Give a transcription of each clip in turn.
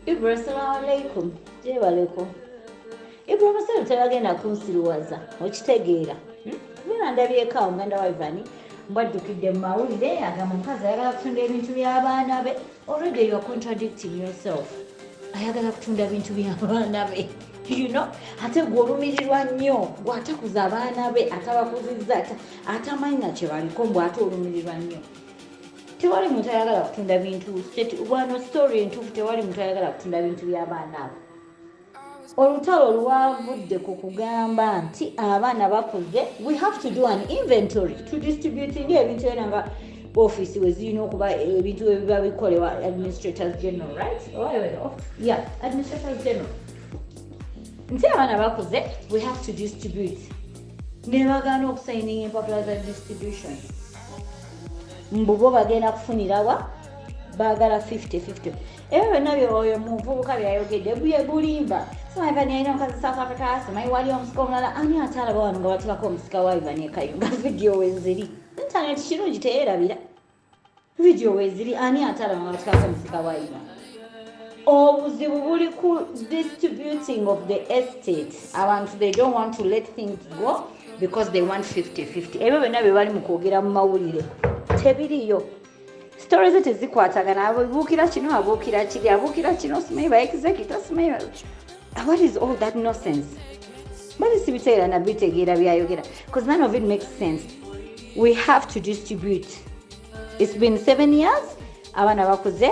Ibra assalamu alaikum. Jebaleko. Ibra muselu tebagenda kunsiruwaza. Okitegeera. Bina ndabyeko awo ngenda waivani. Mbadukidde mawulire agamba mukazi ayagala kutunda ebintu by'abaana be. Already you are contradicting yourself. Ayagala kutunda ebintu by'abaana be. You know, ate gw'olumirirwa nnyo gw'atakuza abaana be atabakuzizza atamanyi kye baliko mbw ate olumirirwa nnyo. Tewali muntu ayagala kutunda bintu wano story entuufu tewali muntu ayagala kutunda bintu by'abaana abo. Olutalo lwavudde ku kugamba nti abaana bakuze we have to do an inventory to distribute ebintu era nga office we zirina okuba ebintu ebiba bikolebwa administrators general, right? Yeah, administrators general. Nti abaana bakuze we have to distribute. Ne bagaana okusayinga empapula za distribution. Mbubo bagenda kufunirawa bagala 50-50. Ewe nabyo oyo muvubuka byayogedde buye bulimba. Sima Ivan yalina omukazi South Africa, sima wali omusika omulala ani atalaba wano nga bateekako omusika wa Ivan ekayunga video weziri. Internet kirungi teyeerabira. Video weziri ani atalaba nga bateekako omusika wa Ivan. Obuzibu buli ku distributing of the estate. Abantu they don't want to let things go because they want 50-50. Ebyo byonna bye bali mu kwogera mu mawulire. Tebiriyo. Stories ete zikwatagana abuukira kino abuukira kiri abuukira kino simanyi ba executive simanyi. What is all that nonsense? Bali sibiteera na bitegeera byayogera because none of it makes sense. We have to distribute. It's been 7 years. Abaana bakuze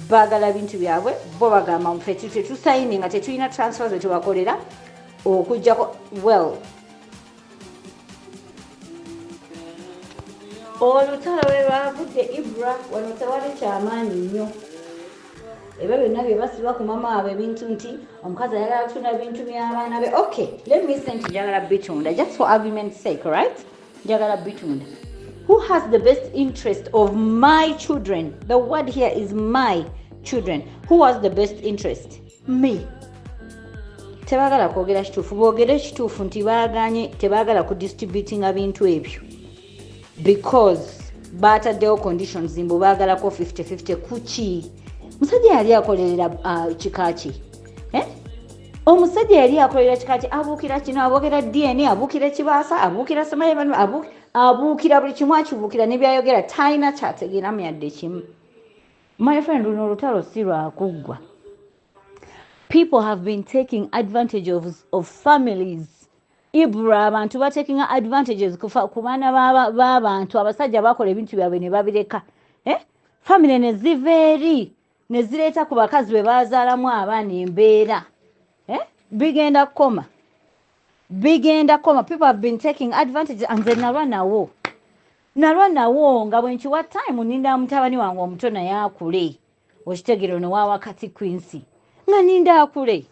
bagala bintu byabwe bo bagamba muffe tetusayini nga tetulina transfer ze tubakolera okujjako well. Olutalo lwe lwavudde Ibra wano tewali kyamaanyi nnyo. Ebyo byonna bye basiba ku mama waabwe ebintu nti omukazi ayagala kutunda bintu by'abaana be. Okay, let me say nti njagala bitunda just for argument's sake, right? Njagala bitunda. Who has the best interest of my children? The word here is my children. Who has the best interest? Me. Tebagala kwogera kituufu. Boogere kituufu nti baaganye tebagala kudistributinga bintu ebyo. Because bataddewo conditions mbu baagalako 50-50 kuki. Musajja yali akolerera kikaki. Omusajja yali akolerera kikaki abuukira kino aboogera DNA abuukira kibaasa abuukira semaye abuukira buli kimu akibuukira ne byayogera talina kyategeeramu yadde kimu. My friend, luno olutalo si lwa kuggwa. People have been taking advantage of families. Ibra abantu ba taking advantages ku baana b'abantu abasajja bakola ebintu byabwe ne babireka. Family ne ziveeri ne zireeta ku bakazi be bazaalamu abaana embeera. Bigenda koma. People have been taking advantage and then nalwa nawo nga bwe nkiwa time ninda mutabani wange omuto naye akule. Okitegeero ne wa wakati Quincy. Nga ninda akule.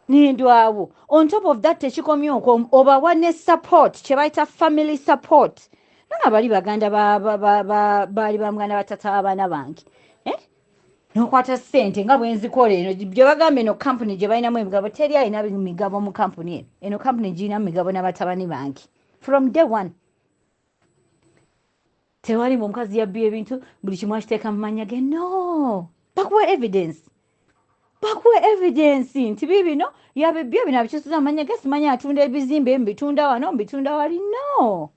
Nindwawo. On top of that tekikomye okwo obawa ne support kye bayita family support. Nanga bali baganda bali bamuganda batata abaana bange. Nokwata ssente nga bwe nzikola eno gye bagambe eno company gye balinamu emigabo teri alina migabo mu company eno company girina migabo n'abatabani bange from day one. Tewali omukazi yabbye ebintu buli kimu akiteeka mu mannya ge. No, bakuwa evidence nti bibino yabibbye bino abikisuza mu mannya ge simanyi atunda ebizimbe mbitunda wano mbitunda wali. No,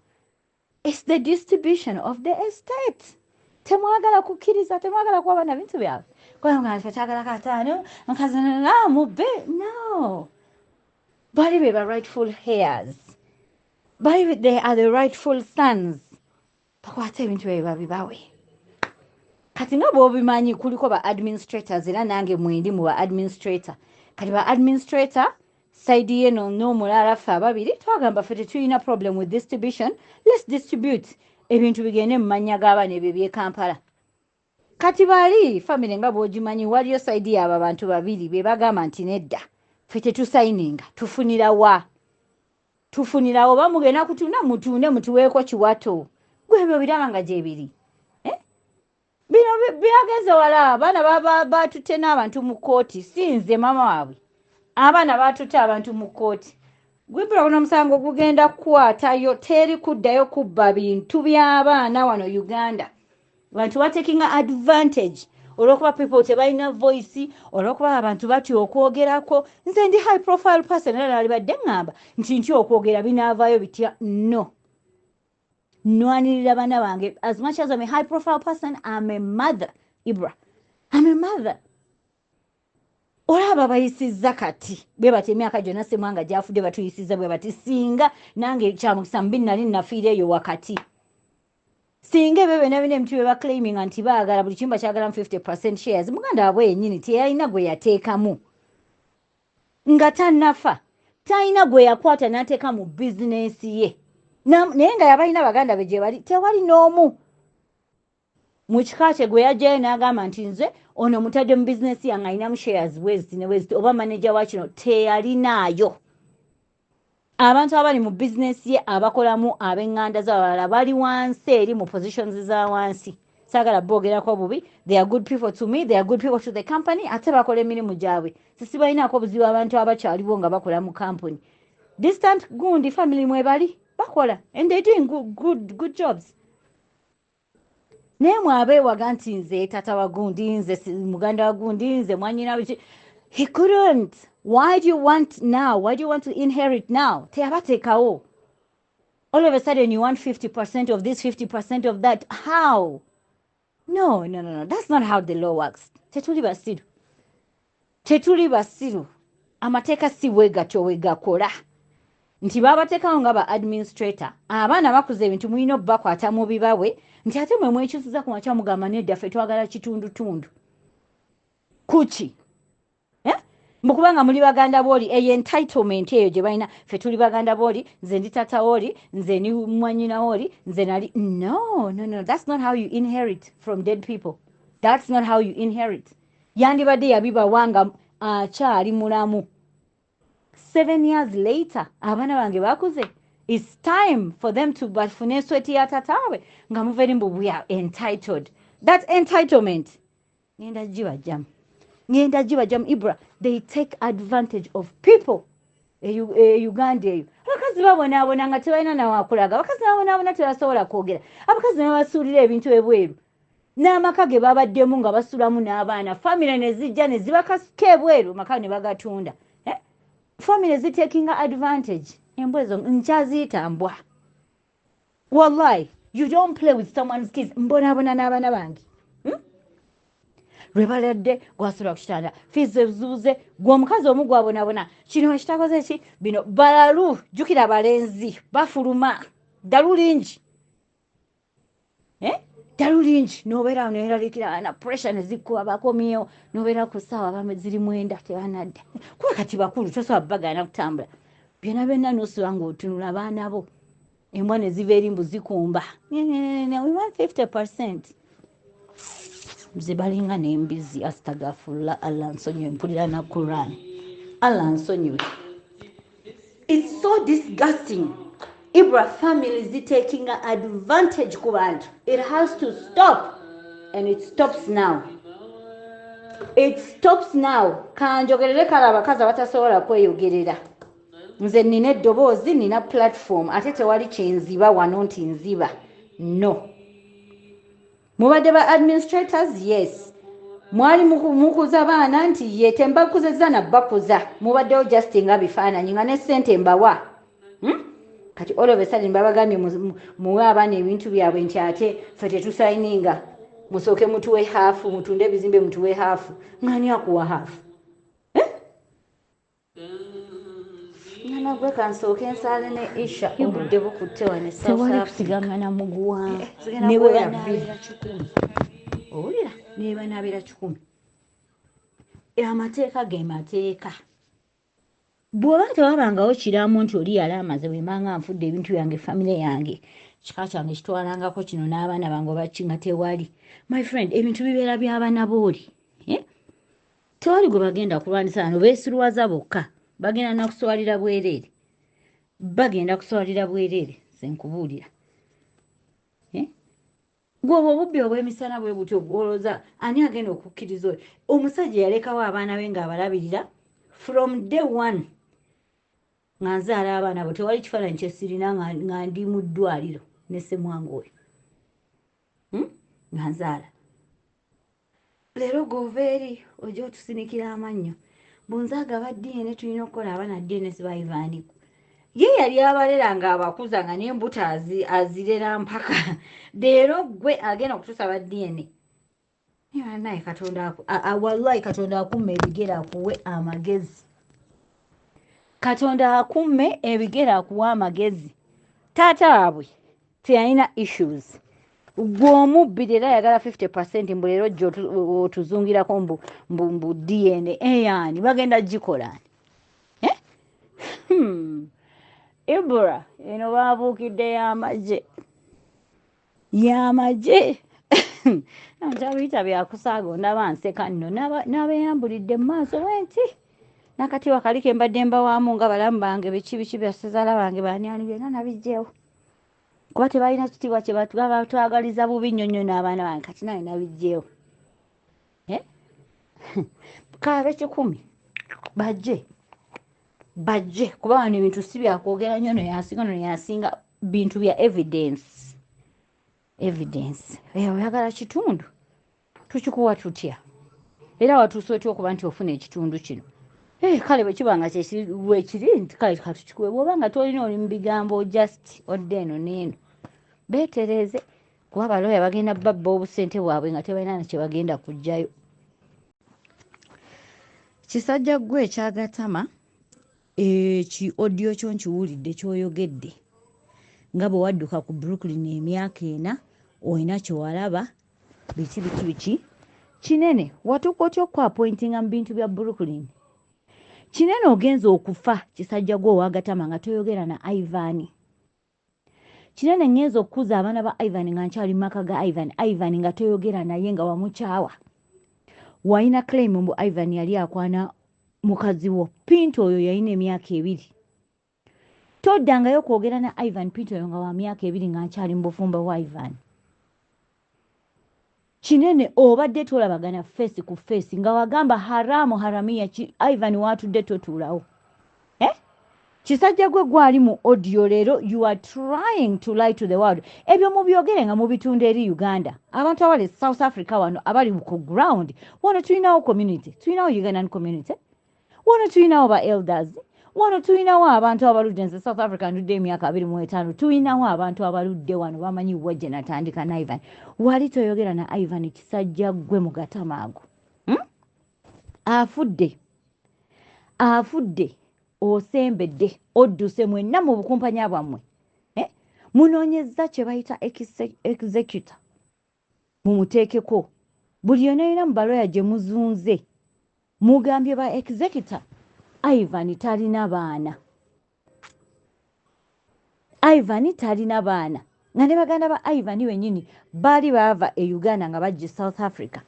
it's the distribution of the estate. Temwagala kukkiriza temwagala kuwa bana bintu byabwe kwanga kyagala kataano nkazi mubbe. No, bali be ba rightful heirs, bali they are the rightful sons. Bakwata ebintu bye babibawe. Kati nga bw'obimanyi kuliko ba administrators era nange mwendi mu ba administrator. Kati ba administrator side yeno n'omulala ffe ababiri twagamba ffe tetulina problem with distribution. Let's distribute ebintu bigende mu mannya g'abaana ebyo by'e Kampala. Kati bali family nga bw'ogimanyi waliyo side y'abo abantu babiri be bagamba nti nedda ffe tetusayininga tufunirawo bamugenda kutunda mutunde mutuweeko kiwato. Gwe ebyo biraba nga gye biri. Bino byageze wala abaana batutte n'abantu mu kkooti si nze mama waabwe. Abaana batutte abantu mu kkooti. Gwibula kuno omusango gugenda kukwatayo teri kuddayo kubba bintu by'abaana wano Uganda. Bantu ba taking advantage olwokuba people tebalina voice olwokuba abantu batya okwogerako nze ndi high profile person era nalibadde ŋŋamba nti okwogera binaavaayo bitya no nwanirira bana bange as much as I'm a high profile person I'm a mother Ibra I'm a mother olaba bayisizza kati bwe bati emyaka gyonna Ssemwanga gyafudde batuyisizza bwe bati singa nange kyamukisa mbi nali nafiira eyo wakati singa ebyo byonna bina ebitu bye baclaiming nti baagala buli kimba kyagala 50% shares muganda waabwe yennyini teyalina gwe yateekamu nga tannafa talina gwe yakwata n'ateeka mu bizinensi ye naye nga yabalina baganda be gye bali tewali n'omu mu kika kye gwe yajjayo n'agamba nti nze ono mutadde mu bizinensi yange alinamu shares weziti ne weziti oba manager wa kino teyalinaayo abantu abali mu bizinensi ye abakolamu ab'eŋŋanda z'abalala bali wansi eri mu positions za wansi saagala boogerako bubi they are good people to me they are good people to the company ate bakola emirimu gyabwe sisi balinaako obuzibu abantu abakyaliwo nga bakola mu company distant gundi family mwe bali bakola and they doing good jobs naye mwabeewaga nti nze tata wa gundi nze muganda wa gundi nze mwanyina biki he couldn't why do you want now why do you want to inherit now teyabateekawo all of a sudden you want 50% of this 50% of that how no that's not how the law works tetuli basiru amateeka si bwegatyo wegakola nti babateekawo nga ba administrator abaana bakuza ebintu mulina obbakwata mu bibawe nti ate mwe mwekyusiza ku makya mugamba nedda ffe twagala kitundutundu kuki mukubanga muli baganda booli eyo entitlement eyo gye balina ffe tuli baganda booli nze ndi tata wooli nze ni mwanyina wooli nze nali no that's not how you inherit from dead people that's not how you inherit yandibadde yabibawanga akyali mulamu 7 years later abaana bange bakuze it's time for them to bafune esweti ya tatawe nga muveri mbu we are entitled that entitlement ngenda gibajjamu Ibra they take advantage of people Uganda eyo abakazi babonaabona nga tebalina nawakulaga abakazi babonaabona tebasobola kwogera abakazi nabasuulira ebintu ebweru n'amaka ge babaddemu nga basulamu n'abaana famire ne zijja ne zibakasuka ebweru maka ne bagatunda famire zitakinga advantage embwa ezo nkyaziyita mbwa wallahi you don't play with someone's kids mbonaabona n'abaana bange lwebaladde gwasula ku kitanda fiizi ezuuze gw'omukazi omu gwabonaabona kino ekitakoze ki bino balalu jjukira balenzi bafuluma ddalu lingi ddalu lingi n'obeera neeraliikira na pressure ne zikkuba bakomyewo n'obeera ku ssaawa bame ziri mwenda tebanadda kuba kati bakulu tosobola bagaana kutambula byonna byonna n'osula ng'otunula baana bo embwa ne ziva eri mbu zikumba we want 50%. Zibalinga n'embizi astagafullah Allah nsonyiwe mpulira na Quran Allah nsonyiwe it's so disgusting Ibra families taking advantage ku bantu it has to stop and it stops now kanjogerere kala abakazi abatasobola kweyogerera nze nina eddoboozi nina platform ate tewali kyenziba wano nti nziba no mubadde ba administrators yes mwali mukuza baana nti ye tembakuzezza na bakuza mubaddewo just nga bifaananyi nga ne ssente mbawa kati all of a sudden babagambye muwe abaana ebintu byabwe nti ate ffe tetusayininga musooke mutuwe haafu mutunde ebizimbe mutuwe haafu ngani akuwa haafu nagwe kansooke nsaale ne isha obudde bukutte wane tewali kusiganga na muguwa newe banaabira 100 owulira newe banaabira 100 amateeka ge mateeka bw'oba tewabangawo kiramu nti oli yali amaze bwemanga nfudde ebintu byange famire yange kika kyange kitwalangako kino n'abaana bange obakinga tewali my friend ebintu bibeera by'abaana booli tewali gwe bagenda kulwanisa wano beesulwaza bokka bagenda nakuswalira bwereere senkubuulira gwoba obubbi obw'emisana bwe butyo gwolooza ani agenda okukkiriza oyo omusajja yalekawo abaana be ng'abalabirira from day one nga nzaala abaana bo tewali kifaananyi kyesirina nga ndi mu ddwaliro ne Ssemwanga oyo nga nzaala Leero goveeri ojja otusinikira amannyo bunzaaga ba DNA tulina okukola abaana DNA sibayivaaniku ye yali abalera ng'abakuza nga n'embuto azirera mpaka leero gwe agenda okutuusa ba DNA naye katonda wallahi katonda akumme ebigere akuwe amagezi katonda akumme ebigere akuwa amagezi taata waabwe teyalina issues gw'omubbi era ayagala 50% mbu leero jjo otuzungirako mbu DNA eyani bagenda gikola Ibura eno baabuukidde y'amagye ntabiyita byakusaaga ondaba nseka nno n'abeeyambulidde mu maaso wenti nakatiwa kali ke mbadde mbawaamu nga balamu bange biki byasezaala bange baaniani byonna nabijjeewo kuba tebalina kitiibwa kye batwagaliza bubi nnyonnyo n'abaana bange kati naye nabijjeewo kaabe 100 bajje kuba wano ebintu si byakwogera nnyo noyasinga bintu bya evidence oyagala kitundu tukikuwa tutya era watuusa otya okuba nti ofuna ekitundu kino kale bwe kibanga wekiri nti kale katukikuwe bw'obanga tolina oli mu bigambo just odde eno n'eno beetereze kuba balooya bagenda babba obusente bwabwe nga tebalina nakye bagenda kujjayo kisajja ggwe ekyagatama odiyo kyo nkiwulidde kyoyogedde nga bwe wadduka ku Brooklyn emyaka 4 olina kyewalaba biki kinene watuuka otya okwapointinga mu bintu bya Brooklyn kinene ogenza okufa kisajja gwe owagatama nga toyogera na Ivan kinene ngenza okukuza abaana ba Ivan nga nkyali maka ga Ivan nga toyogera naye nga wamukyawa walina claim mbu Ivan yali akwana mukazi wo Pinto oyo yalina emyaka 2 toddangayo kwogera na Ivan Pinto oyo nga wa myaka 2 nga nkyali mbufumba wa Ivan kinene obadde tolabagana face ku face nga wagamba haramia Ivan watudde totuulawo kisajja gwe gwali mu audio leero you are trying to lie to the world ebyo mubyogere nga mubitunda eri Uganda abantu abali South Africa wano abali ku ground wano tulinawo community tulinawo Ugandan community wano tulinawo ba elders wano tulinawo abantu abaludde nze South Africa ndudde emyaka 25 tulinawo abantu abaludde wano bamanyi wajje natandika na Ivan wali toyogera na Ivan kisajja gwe mu gatamaago afudde osembedde odduse mwenna mu bukumpanya bwammwe munoonyezza kye bayita executor mumuteekeko buli yonayina mu baloya gye muzunze mugambye ba executor Ivan talina baana nga ne baganda ba Ivan wenyini baali baava e Uganda nga bajje South Africa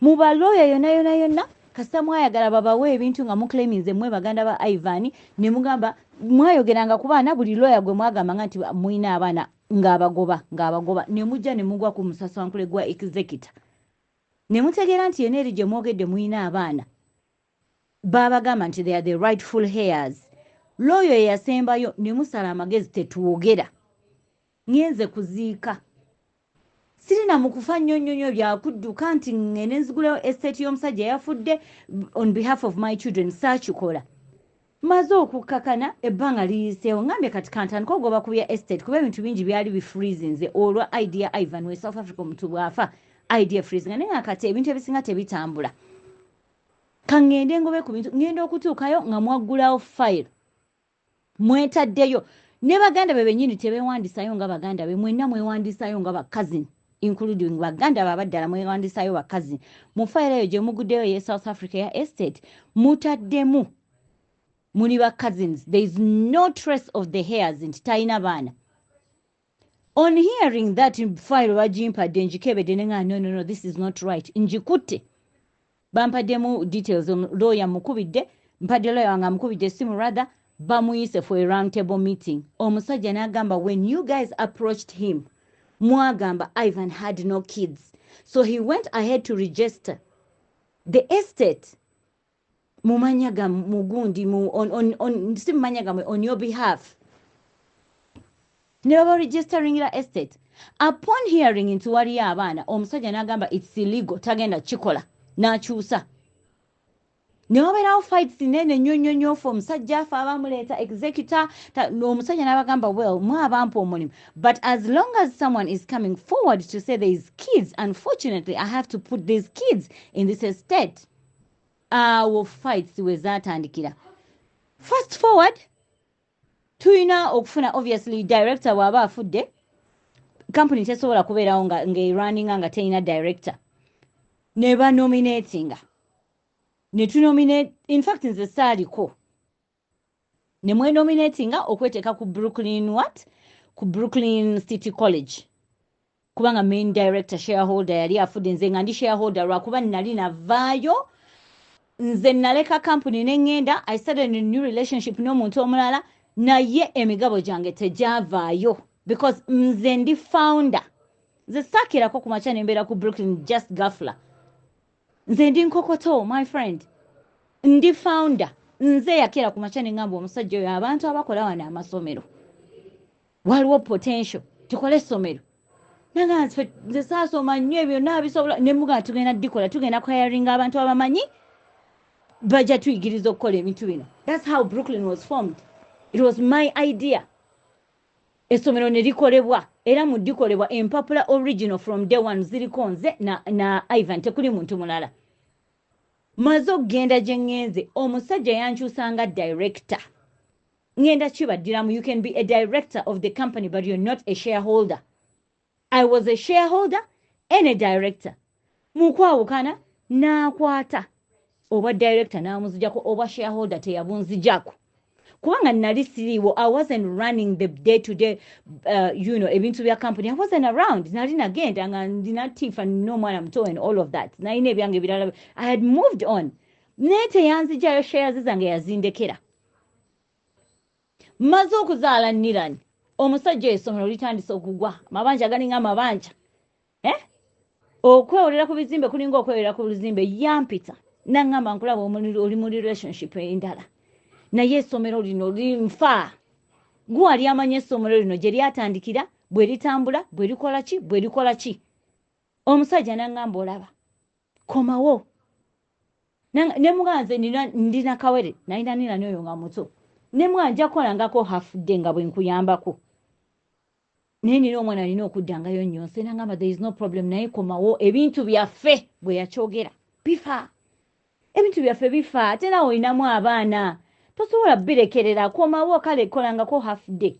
mu baloya yonna kasita mwayagala babawe ebintu nga muclaiminze mwe baganda ba Ivan ne mugamba mwayogeranga ku baana buli lawyer gwe mwagamba nti muina abaana ng'abagoba ne mujja ne mugwa ku musasankule gwa executor ne mutegeera nti eno eri gye mwogedde muina abaana babagamba nti they are the rightful heirs lawyer yasembayo ne musala amagezi tetuwogera ngenze kuziika sirina mukufa nnyonnyo byakudduka nti ngene nzigulawo estate y'omusajja yafudde on behalf of my children saakikola maze okukkakana ebbanga liyiseewo ngambye kati kantandika ogoba kubya estate kuba ebintu bingi byali bifreezinze olwa idea Ivan we South Africa omuntu bwafa idea freezing naye nga kati ebintu ebisinga tebitambula kangende ngobe ku bintu ngenda okutuukayo nga mwaggulawo file mwetaddeyo ne baganda be bennyini tebeewandisayo nga baganda be mwenna mwewandisayo nga bakazini including baganda babaddala mwewandisayo bakazi mu file eyo gye muguddeyo ye South Africa ya estate mutaddemu muli ba cousins there is no trace of the heirs nti talina baana on hearing that file bagimpadde njikebedde nenga no this is not right njikutte bampaddemu details lawyer mukubidde mpadde lawyer nga mukubidde simu rather bamuyise for a round table meeting omusajja n'agamba when you guys approached him mwagamba Ivan had no kids so he went ahead to register the estate mumanyaga mugundi on simanyaga on your behalf never registering the estate upon hearing into wali abaana omusajja n'agamba it's illegal tagenda chikola n'akyusa ne wabeerawo fights nene nnyo for omusajja afa abamuleeta executor omusajja n'abagamba well mwe abampa omulimu but as long as someone is coming forward to say there is kids unfortunately I have to put these kids in this estate awo fights we zaatandikira fast forward tulina okufuna obviously director bw'aba afudde company tesobola kubeerawo ng'erunninga nga terina director ne banominatinga ne tunominate in fact nze saaliko ne mwenominatinga okweteeka ku Brooklyn City College kubanga main director shareholder yali afudde nze nga ndi shareholder lwakuba nali navaayo nze naleka company n'engenda I started a new relationship n'omuntu omulala naye emigabo gyange tegyavaayo because nze ndi founder nze saakirako ku makya nembeera ku Brooklyn just gafla nze ndi nkokoto my friend ndi founder nze yakera ku makya nengamba omusajja oyo abantu abakola wano amasomero waliwo potential tukole essomero nanga nze saasoma nnyo ebyo naabisobola nemuga tugenda dikola tugenda kwayaringa abantu abamanyi bajja tuyigiriza okukola ebintu bino that's how Brooklyn was formed it was my idea essomero ne likolebwa era mu dikolebwa empapula original from day one ziriko nze na Ivan tekuli muntu mulala maze okugenda gye ŋŋenze omusajja yankyusanga director ngenda kibaddiramu you can be a director of the company but you're not a shareholder I was a shareholder and a director mukwawukana n'akwata oba director n'amuzijjako oba shareholder teyabunzijjako kubanga nali siriiwo I wasn't running the day to day ebintu bya company I wasn't around nali nagenda nga ndina tifa n'omwana muto and all of that nalina ebyange birala I had moved on naye teyanzijjayo shares zange yazindekera maze okuzaala nirani omusajja essomero litandise okugwa amabanja galinga amabanja okwewolera ku bizimbe kulinga okwewolera ku bizimbe yampita nangamba nkulaba oli mu relationship endala naye essomero lino linfa gwe ali amanya essomero lino gye lyatandikira bwe litambula bwe likola ki omusajja nangamba olaba komawo ne muganze ndina kawere nalina nirani oyo nga muto ne mwanja kolangako half day nga bwe nkuyambako naye nina omwana alina okuddangayo nnyonse nangamba there is no problem naye komawo ebintu byaffe bwe yakyogera bifa ebintu byaffe bifa ate nawe olinamu abaana tosobola birekerera komawo kale kolangako half day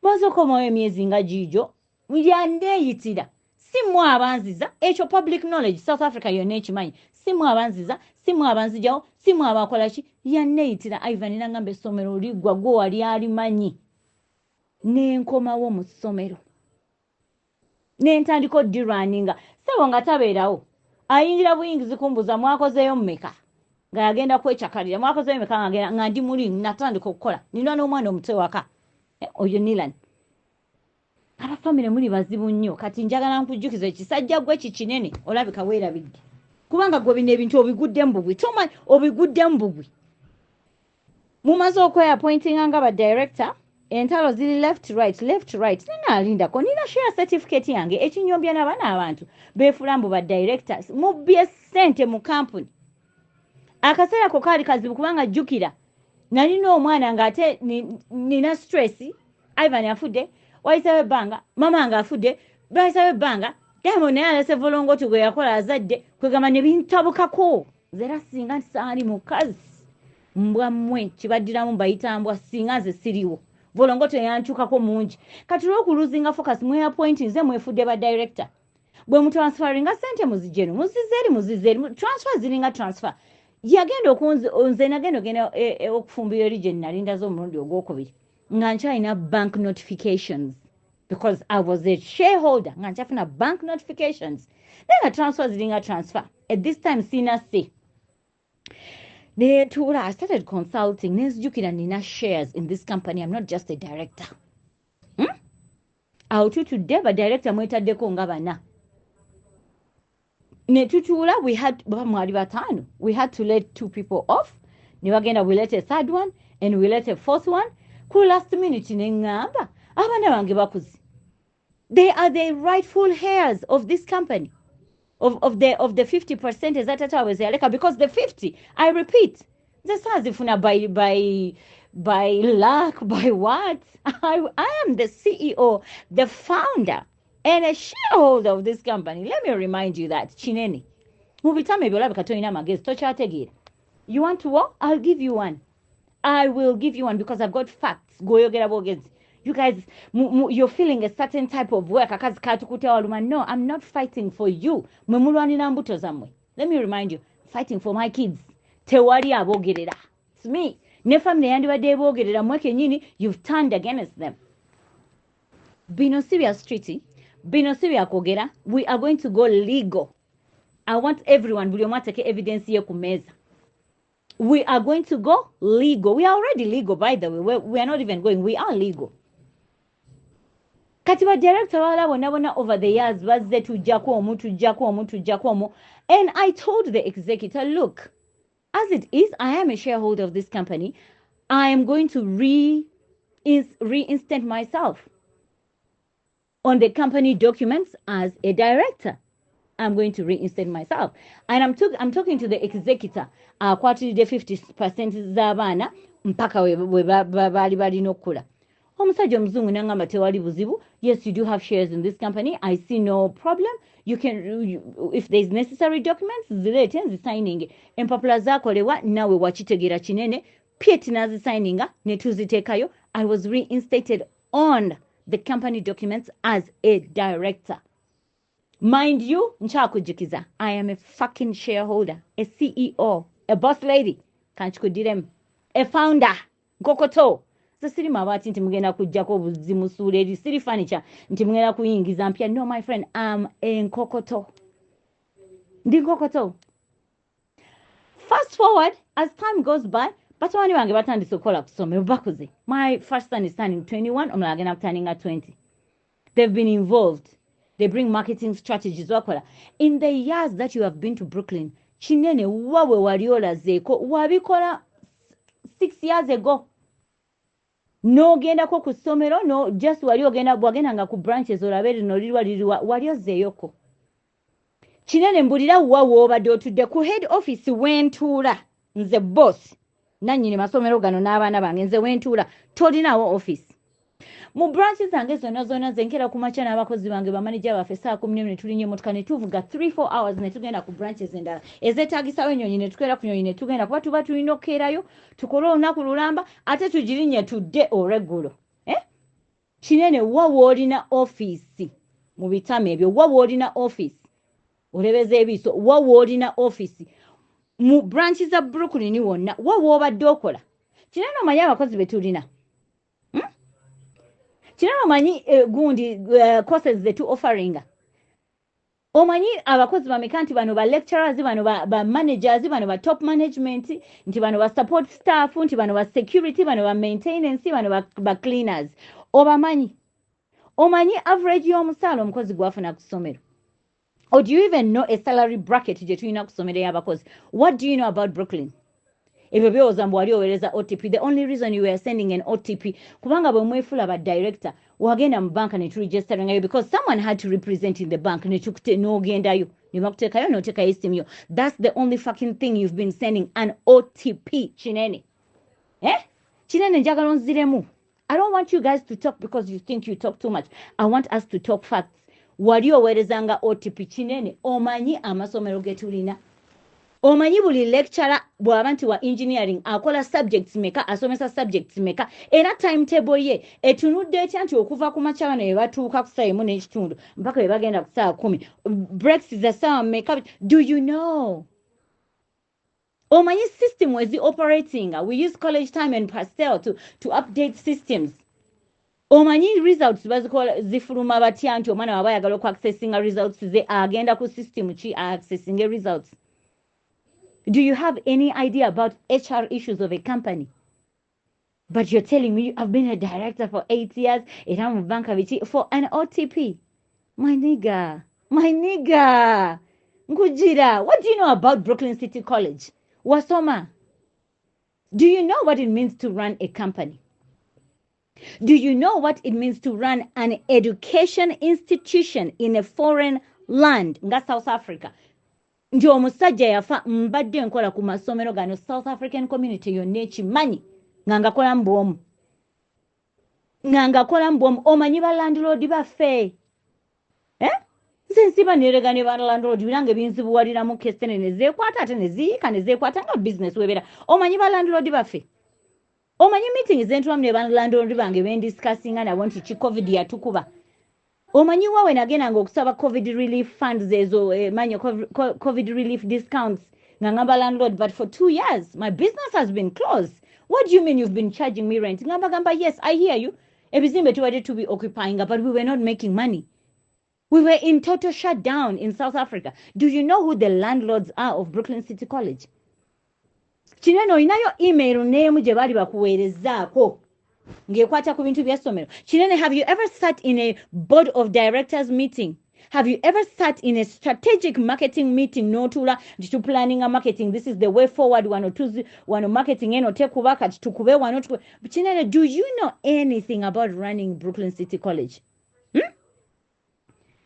maze okomawo emyezi nga giijo yandeeyitira si mwe abanziza ekyo public knowledge South Africa yonna ekimanyi si mwe abanziza si mwe abanzijawo si mwe abakola ki yanneeyitira Ivan nangamba essomero liggwa gwe wali alimanyi nenkomawo mu ssomero nentandika odirunninga sebo nga tabeerawo ayingira buyingizi kumbuza mwakozeyo mmeka nga yagenda kwecakalira mwakozeyo mmeka nga ndi muli natandika okukola nina n'omwana omuto waka oyo Nilan abafamire muli bazibu nnyo kati njagala nkujjukiza ekisajja gwe kikinene olabika weerabidde kubanga gwe bino ebintu obigudde mbugwi tomanyi obigudde mbugwi mumaze okweappointinga nga ba director entalo ziri left right nenaalindako nina share certificate yange ekinyombya n'abaana abantu beefulambu ba directors mubbye ssente mu company akaseera ko kaali kazibu kubanga jjukira nalina omwana ng'ate nina stress Ivan afudde wayisawo ebbanga mama nga afudde bayisawo ebbanga Diamond naye alese volongoto gwe yakola azadde kwegamba ne bintabukako zera singa nsaali mukazi mbwa mmwe kibaddiramu bayitambwa singa nze siriwo volongoto yantukako mungi kati lw'okuluzinga focus mweappointi nze mwefudde ba director bwe mutransferinga sente muzijenu muzizeeri transfer ziringa transfer yagenda nze nagenda ogenda okufumbira eri gye nalinda z'omulundi ogwokubiri nga nkyalina bank notifications because I was a shareholder nga nkyafuna bank notifications naye nga transfer ziringa transfer at this time sina se netuula I started consulting nenzijukira nina shares in this company I'm not just a director awo tutudde ba director mwetaddeko nga bana netutuula mwali bataano we had to let 2 people off ne bagenda we let a third one and we let a fourth one ku last minute neŋŋamba abaana bange bakuzi they are the rightful heirs of this company of the 50% is that always like, because the 50, I repeat, the sazifuna by luck, by what? I am the CEO, the founder, and a shareholder of this company. Let me remind you that Chinene. You want to walk? I'll give you one. I will give you one because I've got facts. You guys, you're feeling a certain type of work. No, I'm not fighting for you. Let me remind you, fighting for my kids. It's me. You've turned against them. Bino serious treaty. Bino serious kogera. We are going to go legal. I want everyone, take evidence here kumeza. We are going to go legal. We are already legal, by the way. We are not even going. We are legal. Katiba director wala over the years bazze tujjako. And I told the executor, look, as it is, I am a shareholder of this company. I am going to reinstate myself on the company documents as a director. I'm going to reinstate myself. And I'm talking to the executor. Kwatiri de 50% z'abaana mpaka we bali nokula. Omusajja omuzungu nangamba tewali buzibu. Yes, you do have shares in this company. I see no problem. You can, if there's necessary documents, zileete nzisigning. Empapula zaakolebwa nawe wakitegeera kinene. Pieti nazisigninga ne tuziteekayo. I was reinstated on the company documents as a director. Mind you, nchakujikiza, I am a fucking shareholder, a CEO, a boss lady, kanchikudirem, a founder, gokoto. So siri mabati nti mugenda kujjako buzimusuule eri siri furniture nti mugenda kuyingiza mpya. No, my friend, I'm a nkokoto. Ndi nkokoto. Fast forward, as time goes by, batabani bange batandise okukola ku ssomero bakuze. My first son is turning 21, omulala agenda turning at 20. They've been involved. They bring marketing strategies. In the years that you have been to Brooklyn, Chinene wawe waliola zeko wabikola 6 years ago. No genda ko kusomero, no just waliogenda bwagenda ku branches olabere no lirwa waliozeyoko. Chinene mbulira wawe obadde otudde ku head office wentuula nze boss. Nannyini masomero gano n'abaana bange nze wentuula tolinawo office. Mu branches zange zonna zenkera ku makya n'abakozi bange bamanager baffe saa 10 ne tulinnya emmotoka ne tuvuga 3-4 hours ne tugenda ku branches endala ezeetagisawo ennyonyi ne tukeera ku nnyonyi ne tugenda kuba tuba tulina okukeerayo tukole olunaku lulamba ate tugirinnya tudde olweggulo. Kinene wawe olina office mu bitama ebyo, wawe olina office olebeza ebiso, wawe olina office mu branches za Brooklyn wonna, wawe obadde okola. Kinene omanyi abakozi be tulina. Kinene omanyi gundi courses zetu offeringa. Omanyi abakozi bameka nti bano ba lecturers, bano ba managers, bano ba top management, nti bano ba support staff, nti bano ba security, bano ba maintenance, bano ba cleaners. Obamanyi average y'omusaala omukozi gwafuna ku ssomero. Or do you even know a salary bracket gye tulina ku ssomero y'abakozi? What do you know about Brooklyn? Ebyo byowoza mbu wali oweereza OTP. The only reason you were sending an OTP kubanga bwe mwefula ba director wagenda mu banka ne turegisteringayo because someone had to represent in the bank ne tukute n'ogendayo ne bakuteekayo n'oteekayo essimu yo. That's the only fucking thing you've been sending, an OTP. Kinene Kinene njagala onziremu. I don't want you guys to talk because you think you talk too much. I want us to talk facts. Wali oweerezanga OTP. Kinene omanyi amasomero ge tulina. Omanyi buli lecturer bw'aba nti wa engineering akola subjects meka, asomesa subjects meka, era timetable ye etunudde etya nti okuva ku makya bano batuuka ku ssaawa 1:30 mpaka bwe bagenda ku ssaawa 10. Breaks za ssaawa meka. Do you know? Omanyi system wezi operating. We use college time and pastel to update systems. Omanyi results bazikola zifuluma batya nti omwana waba ayagala okuaccessinga results ze agenda ku system ki accessing results. Do you have any idea about HR issues of a company? But you're telling me I've been a director for 8 years for an OTP. My nigga. Ngujira, what do you know about Brooklyn City College? Wasoma. Do you know what it means to run a company? Do you know what it means to run an education institution in a foreign land nga South Africa. Nti omusajja yafa mbadde nkola ku masomero gano South African community yonna ekimanyi nga ngakola mbwomu omanyi ba landlord baffe nze nsiba nerega ne ba landlord birange binzibuwaliramu kesene nezeekwata ate neziyiika nezeekwata nga business webera omanyi ba landlord baffe omanyi meeting zentulamu ne ba landlord bange bendiscussinga nabo nti ki covid yatukuba omanyi wawe nagendanga okusaba covid relief funds ezo manyo covid relief discounts nga ngamba landlord but for 2 years my business has been closed. What do you mean you've been charging me rent? Ngamba yes, I hear you. Ebizimbe tuwadde to be occupying but we were not making money. We were in total shutdown in South Africa. Do you know who the landlords are of Brooklyn City College? Kineno inayo email name gye bali bakuweerezaako ng'ekwata ku bintu by'essomero. Kinene, have you ever sat in a board of directors meeting? Have you ever sat in a strategic marketing meeting n'otuula nti planning a marketing, this is the way forward, wano marketing eno tekuba kati tukube wano tukube. Kinene, do you know anything about running Brooklyn City College?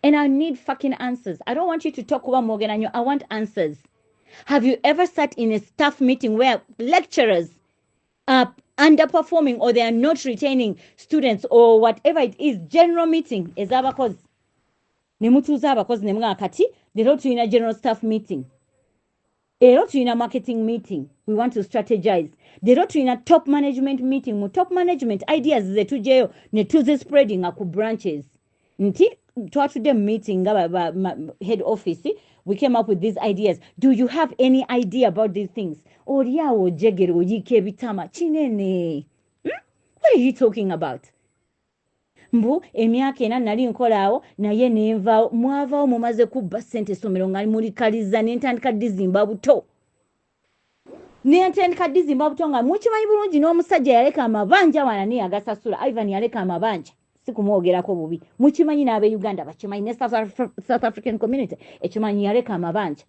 And I need fucking answers. I don't want you to talk about Morgan and I want answers. Have you ever sat in a staff meeting where lecturers are underperforming or they are not retaining students or whatever it is? General meeting is abakozi. Nemutuza abakozi nemwa kati. Lero tuyina general staff meeting. Lero tuyina marketing meeting. We want to strategize. Lero tuyina top management meeting. Mu top management ideas zetujeyo ne tuze spreading aku branches. Nti twatudde meeting head office, we came up with these ideas. Do you have any idea about these things? Oriawo jegere oyike bitama kinene. What are you talking about? Mbu emyaka ena nali nkolaawo naye nenvaawo mwavaawo mumaze kubba ssente essomero nga mulikaliza nentandika dizimba buto. Nentandika dizimba buto nga mukimanyi bulungi n'omusajja yaleka amabanja wana naye agasasula. Ivan yaleka amabanja. Sikumwogerako bubi. Mukimanyi n'abe Uganda bakimanyi ne South African community ekimanyi yaleka amabanja.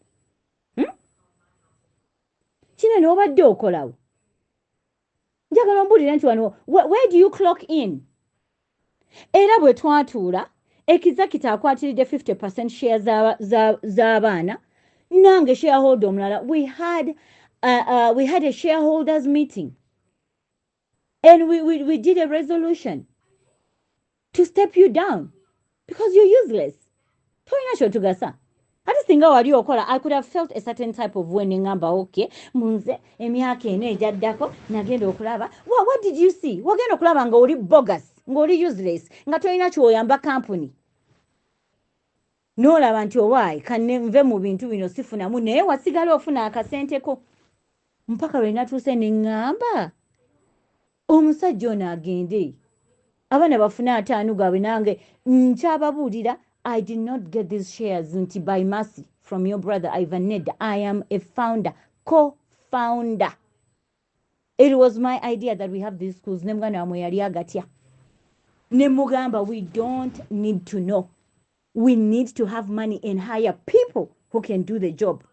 Kinene obadde okolawo. Njagala mbulira nti wano where do you clock in? Era bwe twatuula ekizakita akwatiridde 50% shares z'abaana nange shareholder omulala we had a shareholders meeting and we did a resolution to step you down because you're useless. Toyina kyotugasa. Ate singa wali okola, I could have felt a certain type of way ngamba okay munze emyaka eno ejaddako nagenda okulaba. What did you see? Wagenda okulaba nga oli bogus, nga oli useless, nga toyina kyoyamba company. N'olaba nti owaayi kanne nve mu bintu bino sifunamu naye wasigala ofuna akasenteko. Mpaka lwe natuuse ne ngamba omusajja ono agende. Abana bafuna 5 gaabwe nange nkyababuulira. I did not get these shares nti by mercy from your brother Ivan Nedda. I am a founder, co-founder. It was my idea that we have these schools. Nemuganda wamwe yali agatya. Nemugamba, we don't need to know. We need to have money and hire people who can do the job.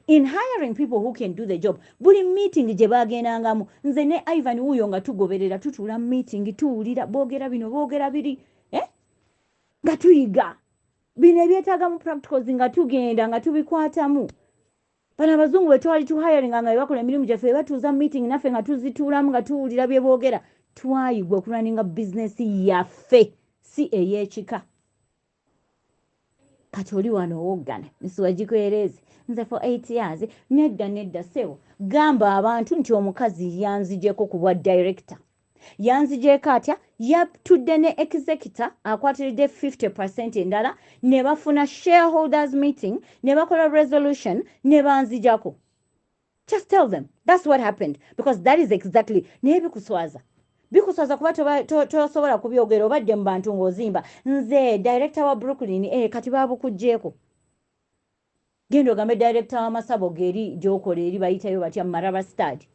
In hiring people who can do the job, buli meeting gye bagendangamu nze ne Ivan wuyo nga tugoberera tutula meeting tuwulira boogera bino boogera biri nga tuyiga bino ebyetaaga mu practicals nga tugenda nga tubikwatamu. Bano abazungu bwe twali tuhiring nga bakola emirimu gyaffe batuuza meeting naffe nga tuzituulamu nga tuwulira bye boogera. Twayigwa okulwaninga business yaffe si ey'ekika. Kati oli wano owoggana nsiwa gikwereze nze for 8 years nedda sewo gamba abantu nti omukazi yanzijeko ku bwa director. Yanzijeko atya yatudde ne executor akwatiridde 50% endala ne bafuna shareholders meeting ne bakola resolution ne banzijako. Just tell them that's what happened because that is exactly naye bikuswaza kuba tosobola kubyogera obadde mu bantu ng'ozimba nze director wa Brooklyn kati baabukugjeeko. Genda ogambe director wa Masabo geri gy'okola eri bayitayo batya mu Maraba Stad.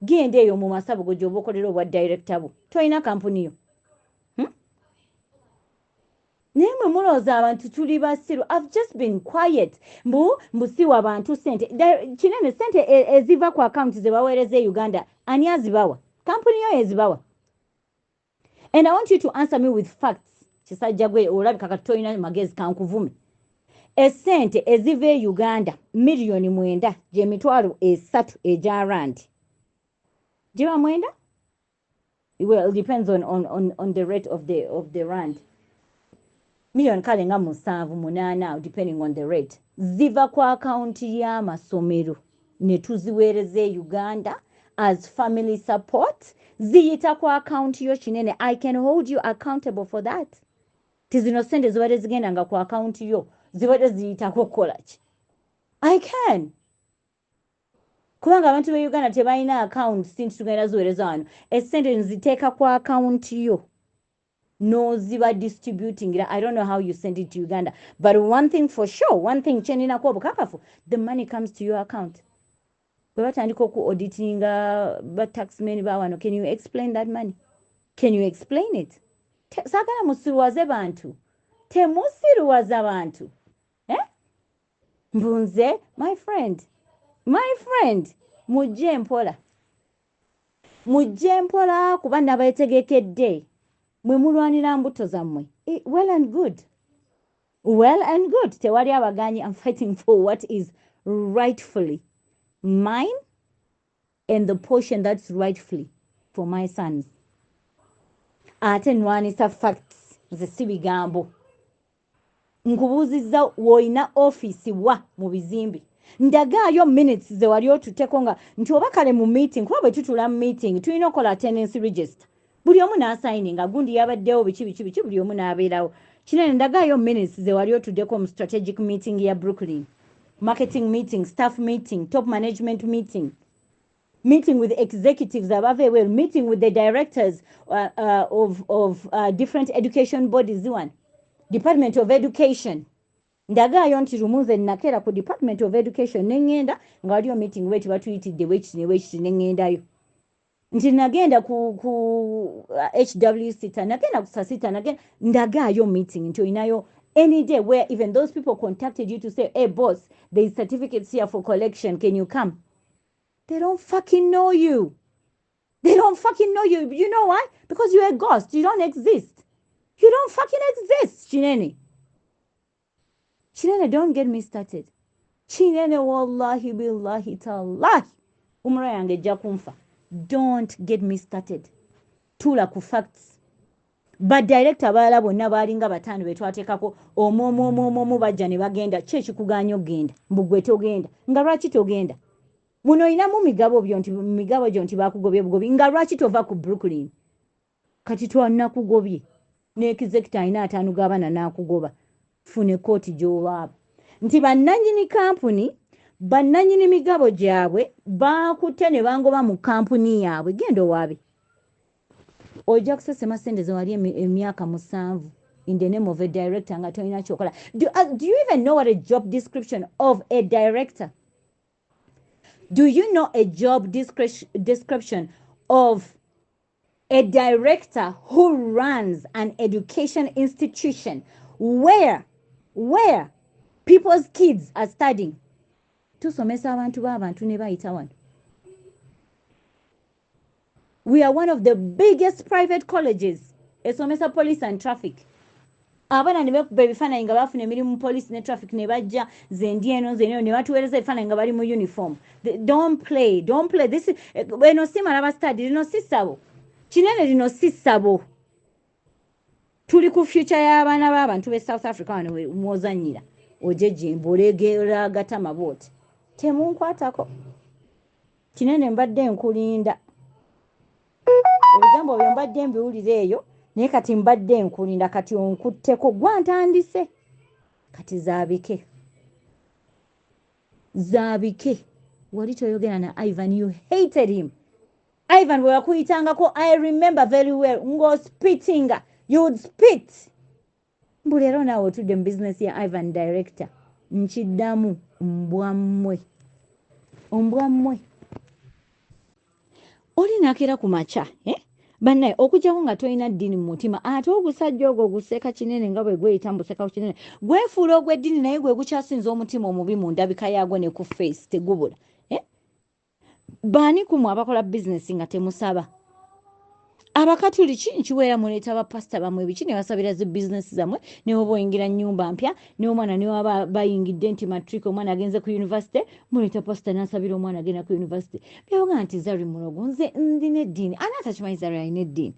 Genda eyo mu Masabo go gy'oba okolera obwa director bo. Toyina kampuni yo. Naye mwe mulowooza abantu tuli basiru. I've just been quiet. Mbusiwa abantu sente. Kinene sente eziva ku account ze baweereza e Uganda. Ani azibawa? Kampuni yo ezibawa. And I want you to answer me with facts. Kisajja gwe olabika kati toyina magezi kankuvume. Essente eziva e Uganda miliyoni 9 gy'emitwalo 3 egya rand. Giba 9? Well, it depends on the rate of the rand. Million kale nga 7 8 depending on the rate. Ziva kwa akaunti y'amasomero ne tuziweereza Uganda as family support. Ziyita kwa akaunti yo kinene. I can hold you accountable for that. Tizino sente zibadde zigendanga ku akaunti yo zibadde ziyitako kukola ki? I can. Kubanga abantu be Uganda tebalina account since tugenda ziweereza wano. Essente nziteeka ku akaunti yo. No ziba distributing it. I don't know how you send it to Uganda. But one thing for sure, one thing chenina kwa bukakafu, the money comes to your account. But auditing but taxmen bawano. Can you explain that money? Can you explain it? Sakana musiruwaze bantu. Te musiruwaze bantu. Eh? Mbunze, my friend, mujje mpola. Mujje mpola kuba nabategekedde. Mwe mulwanira mbuto zammwe. Well and good. Well and good. Tewali abaganyi, I'm fighting for what is rightfully mine and the portion that's rightfully for my sons. Ate nwanisa facts ze si bigambo. Nkubuuzizza woyina office wa mu bizimbi. Ndagaayo minutes ze wali otuteko nga nti oba kale mu meeting kuba bwe tutula mu meeting tulina okola attendance register. Buli omu n'assigning gundi yabaddewo biki buli omu n'abeerawo. Kinene ndagaayo minutes ze wali otuddeko mu strategic meeting ya Brooklyn. Marketing meeting, staff meeting, top management meeting. Meeting with executives above everywhere, meeting with the directors of different education bodies. One Department of Education. Ndagaayo nti lumuze nakera ku Department of Education nengenda nga waliyo meeting wetu batuyitidde wekiti nengendayo. Nti nagenda ku HWC nagenda ku Sasita nagenda ndagaayo meeting nti oyinayo any day where even those people contacted you to say, hey boss, there is certificates here for collection, can you come? They don't fucking know you. They don't fucking know you. You know why? Because you're a ghost. You don't exist. You don't fucking exist, Chinene. Chinene, don't get me started. Chinene, wallahi billahi tallahi. Umra yange jakumfa. Don't get me started. Tula ku facts. But director bala bonna balinga batano betwatekako omo bajja ne bagenda chechi kuganya ogenda mbugwe togenda nga lwaki togenda muno inamu migabo jonti bakugobye bugobi nga lwaki tova ku Brooklyn kati twanna kugobye ne executive ina atanu gabana nakugoba fune koti jowaba nti bannanyini company bannanyini migabo gyabwe bakutene bangoba mu company yaabwe gendo wabe ojja kusesema sente ze wali emyaka 7 in the name of a director nga tolina kyokola. Do you even know what a job description of a director? Do you know a job description of a director who runs an education institution where people's kids are studying? Tusomesa abantu b'abantu ne bayita wano. We are one of the biggest private colleges. Esomesa police and traffic. Abana ne bebifaananyi nga bafuna emirimu police ne traffic ne bajja zendieno ne batuweereza ebifaananyi nga bali mu uniform. Don't play. This is eno si malaba study. Lino si ssabo. Kinene lino si ssabo. Tuli ku future y'abaana b'abantu be South Africa wano mwozannyira. Ojeje mbolegera gatama bote. Temunkwatako. Kinene mbadde nkulinda. Ebigambo byo mbadde mbiwulira eyo naye kati mbadde nkulinda kati onkutteko gwantandise kati zaabike wali toyogera na Ivan, you hated him. Ivan bwe yakuyitangako, I remember very well, ng'ospitinga, you would spit. Mbu leero naawe otudde mu business ya Ivan director nkiddamu mbwammwe oli nakera ku macha bannaye okujjako nga tolina ddiini mu mutima ate ogusajja ogwo guseka kinene nga bwe gweyita mbuseka kinene gwefuula ogw'eddiini naye gwe gukyasinza omutima omubi mu ndabika yaagwo ne ku face tegubula baani kumwe abakola bizinesi nga temusaba Abakatuliki nkiweera muleeta bapasita bamwe biki ne basabira zi bizinesi zammwe ne bwe boyingira nnyumba mpya ne omwana ne waba bayingidde nti matric omwana agenze ku university muleeta pasita n'asabira omwana agenda ku university byawoga nti Zari mulogo nze ndina eddiini ani atakimanyi Zari alina eddiini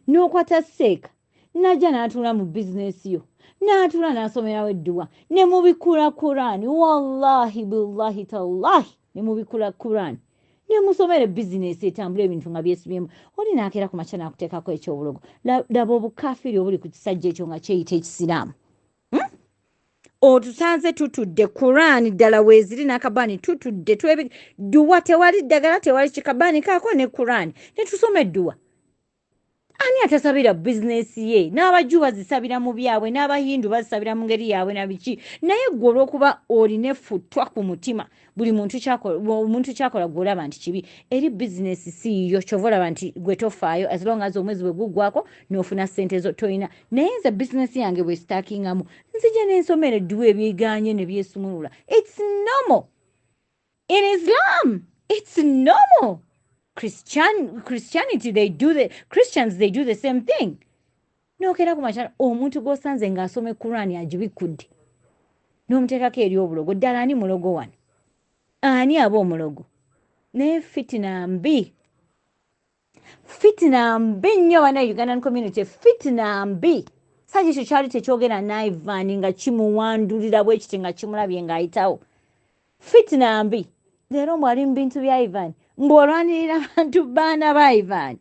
n'okwata seeka najja n'atuula mu bizinesi yo n'atuula n'asomerawo edduwa ne mubikula Qur'ani wallahi billahi tallahi ne mubikula Qur'ani ne musomere bizinesi etambula ebintu nga byesibyemu oli n'akeera ku makya n'akuteekako ekyobulogo laba obukafiri obuli ku kisajja ekyo nga kyeyita ekisiraamu otusanze tutudde Qur'ani ddala weeziri n'akabaani tutudde duwa tewali ddagala tewali kikabaani kaako ne Qur'ani ne tusoma edduwa ani atasabira bizinesi ye n'abajju bazisabira mu byabwe n'abahindu bazisabira mu ngeri yaabwe na biki naye gwe olw'okuba olina effutwa ku mutima buli muntu kyakola gw'olaba nti kibi eri bizinesi si yiyo kyova olaba nti gwe tofaayo as long as omwezi bwe guggwako n'ofuna ssente zo toyina naye nze bizinesi yange bwe sitaakingamu nzija n'ensomera edduwa ebyeganye ne byesumulula it's normal in Islam it's normal Christianity Christians they do the same thing n'okeera ku makyala omuntu gw'osanze ng'asoma Qur'ani agibikudde n'omuteekako eri obulogo ddala ani mulogo wano ani aba omulogo naye fitina mbi nnyo bana Ugandan community fitina mbi saji ekyo kyali tekyogera naivani nga kimuwandulira bwe kiti nga kimulabye ng'ayitawo fitina mbi leero mwali mu bintu bya Ivan mbw'olwanirira abantu baana ba Ivan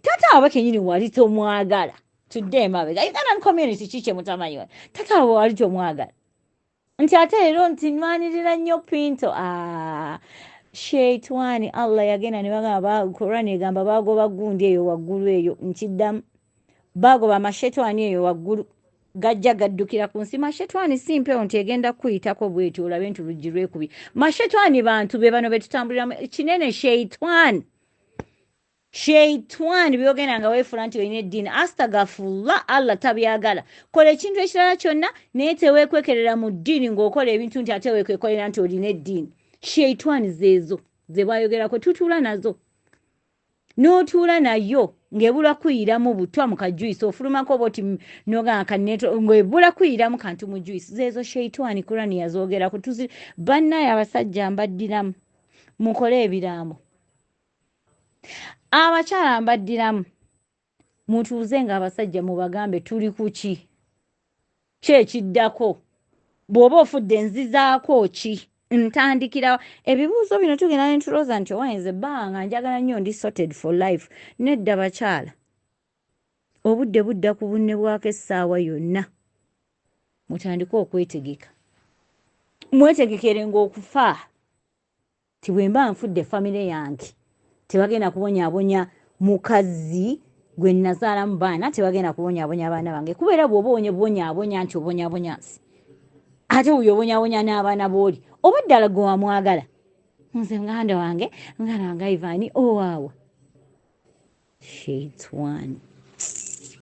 tata wawe kenyini wali tomwagala tudde emabega Ugandan community kiki mutamanyi tata wawe wali tomwagala nti ate leero nti nwanirira nnyo Pinto sheitwani Allah yagenda ne bagamba Qur'ani egamba bagoba gundi eyo waggulu eyo nkiddamu bagoba amashetwani eyo waggulu gajja gaddukira ku nsi mashetwani si mpewo nti egenda kuyitako bwetyo olabe nti luggi lwekubi mashetwani bantu be bano betutambuliramu kinene sheitwani byogenda nga weefula nti olina eddiini astagafullah Allah tabyagala kola ekintu ekirala kyonna naye teweekwekerera mu ddiini ng'okola ebintu nti ate weekwekolera nti olina eddiini sheitwani zeezo ze bwayogerako tutuula nazo n'otuula nayo ng'ebula kuyiramu butwa mu kajuyisi ofulumako boti noga kaneto ng'ebula kuyiramu kantu mu juyisi zeezo sheitwani Qur'ani yazoogerako bannaye abasajja mbaddiramu mukole ebiraamo abakyala mbaddiramu mutuuze ng'abasajja mubagambe tuli kuki kyekiddako bw'oba ofudde nzizaako ki ntandikira ebibuuzo bino tugenda ne tulooza nti owainze bbanga njagala nnyo ndi sorted for life nedda bakyala obudde budda ku bunne bwako essaawa yonna mutandike okwetegeka mwetegekere ng'okufa ti bwe mba nfudde famire yange tebagenda kubonyaabonya mukazi gwe nazaalamu baana tebagenda kubonyaabonya abaana bange kubeera bw'oba obonyaabonya nti obonyaabonya nsi ate oyo obonyaabonya n'abaana booli oba ddala gwe wamwagala nze muganda wange Ivani owaawa sheitwani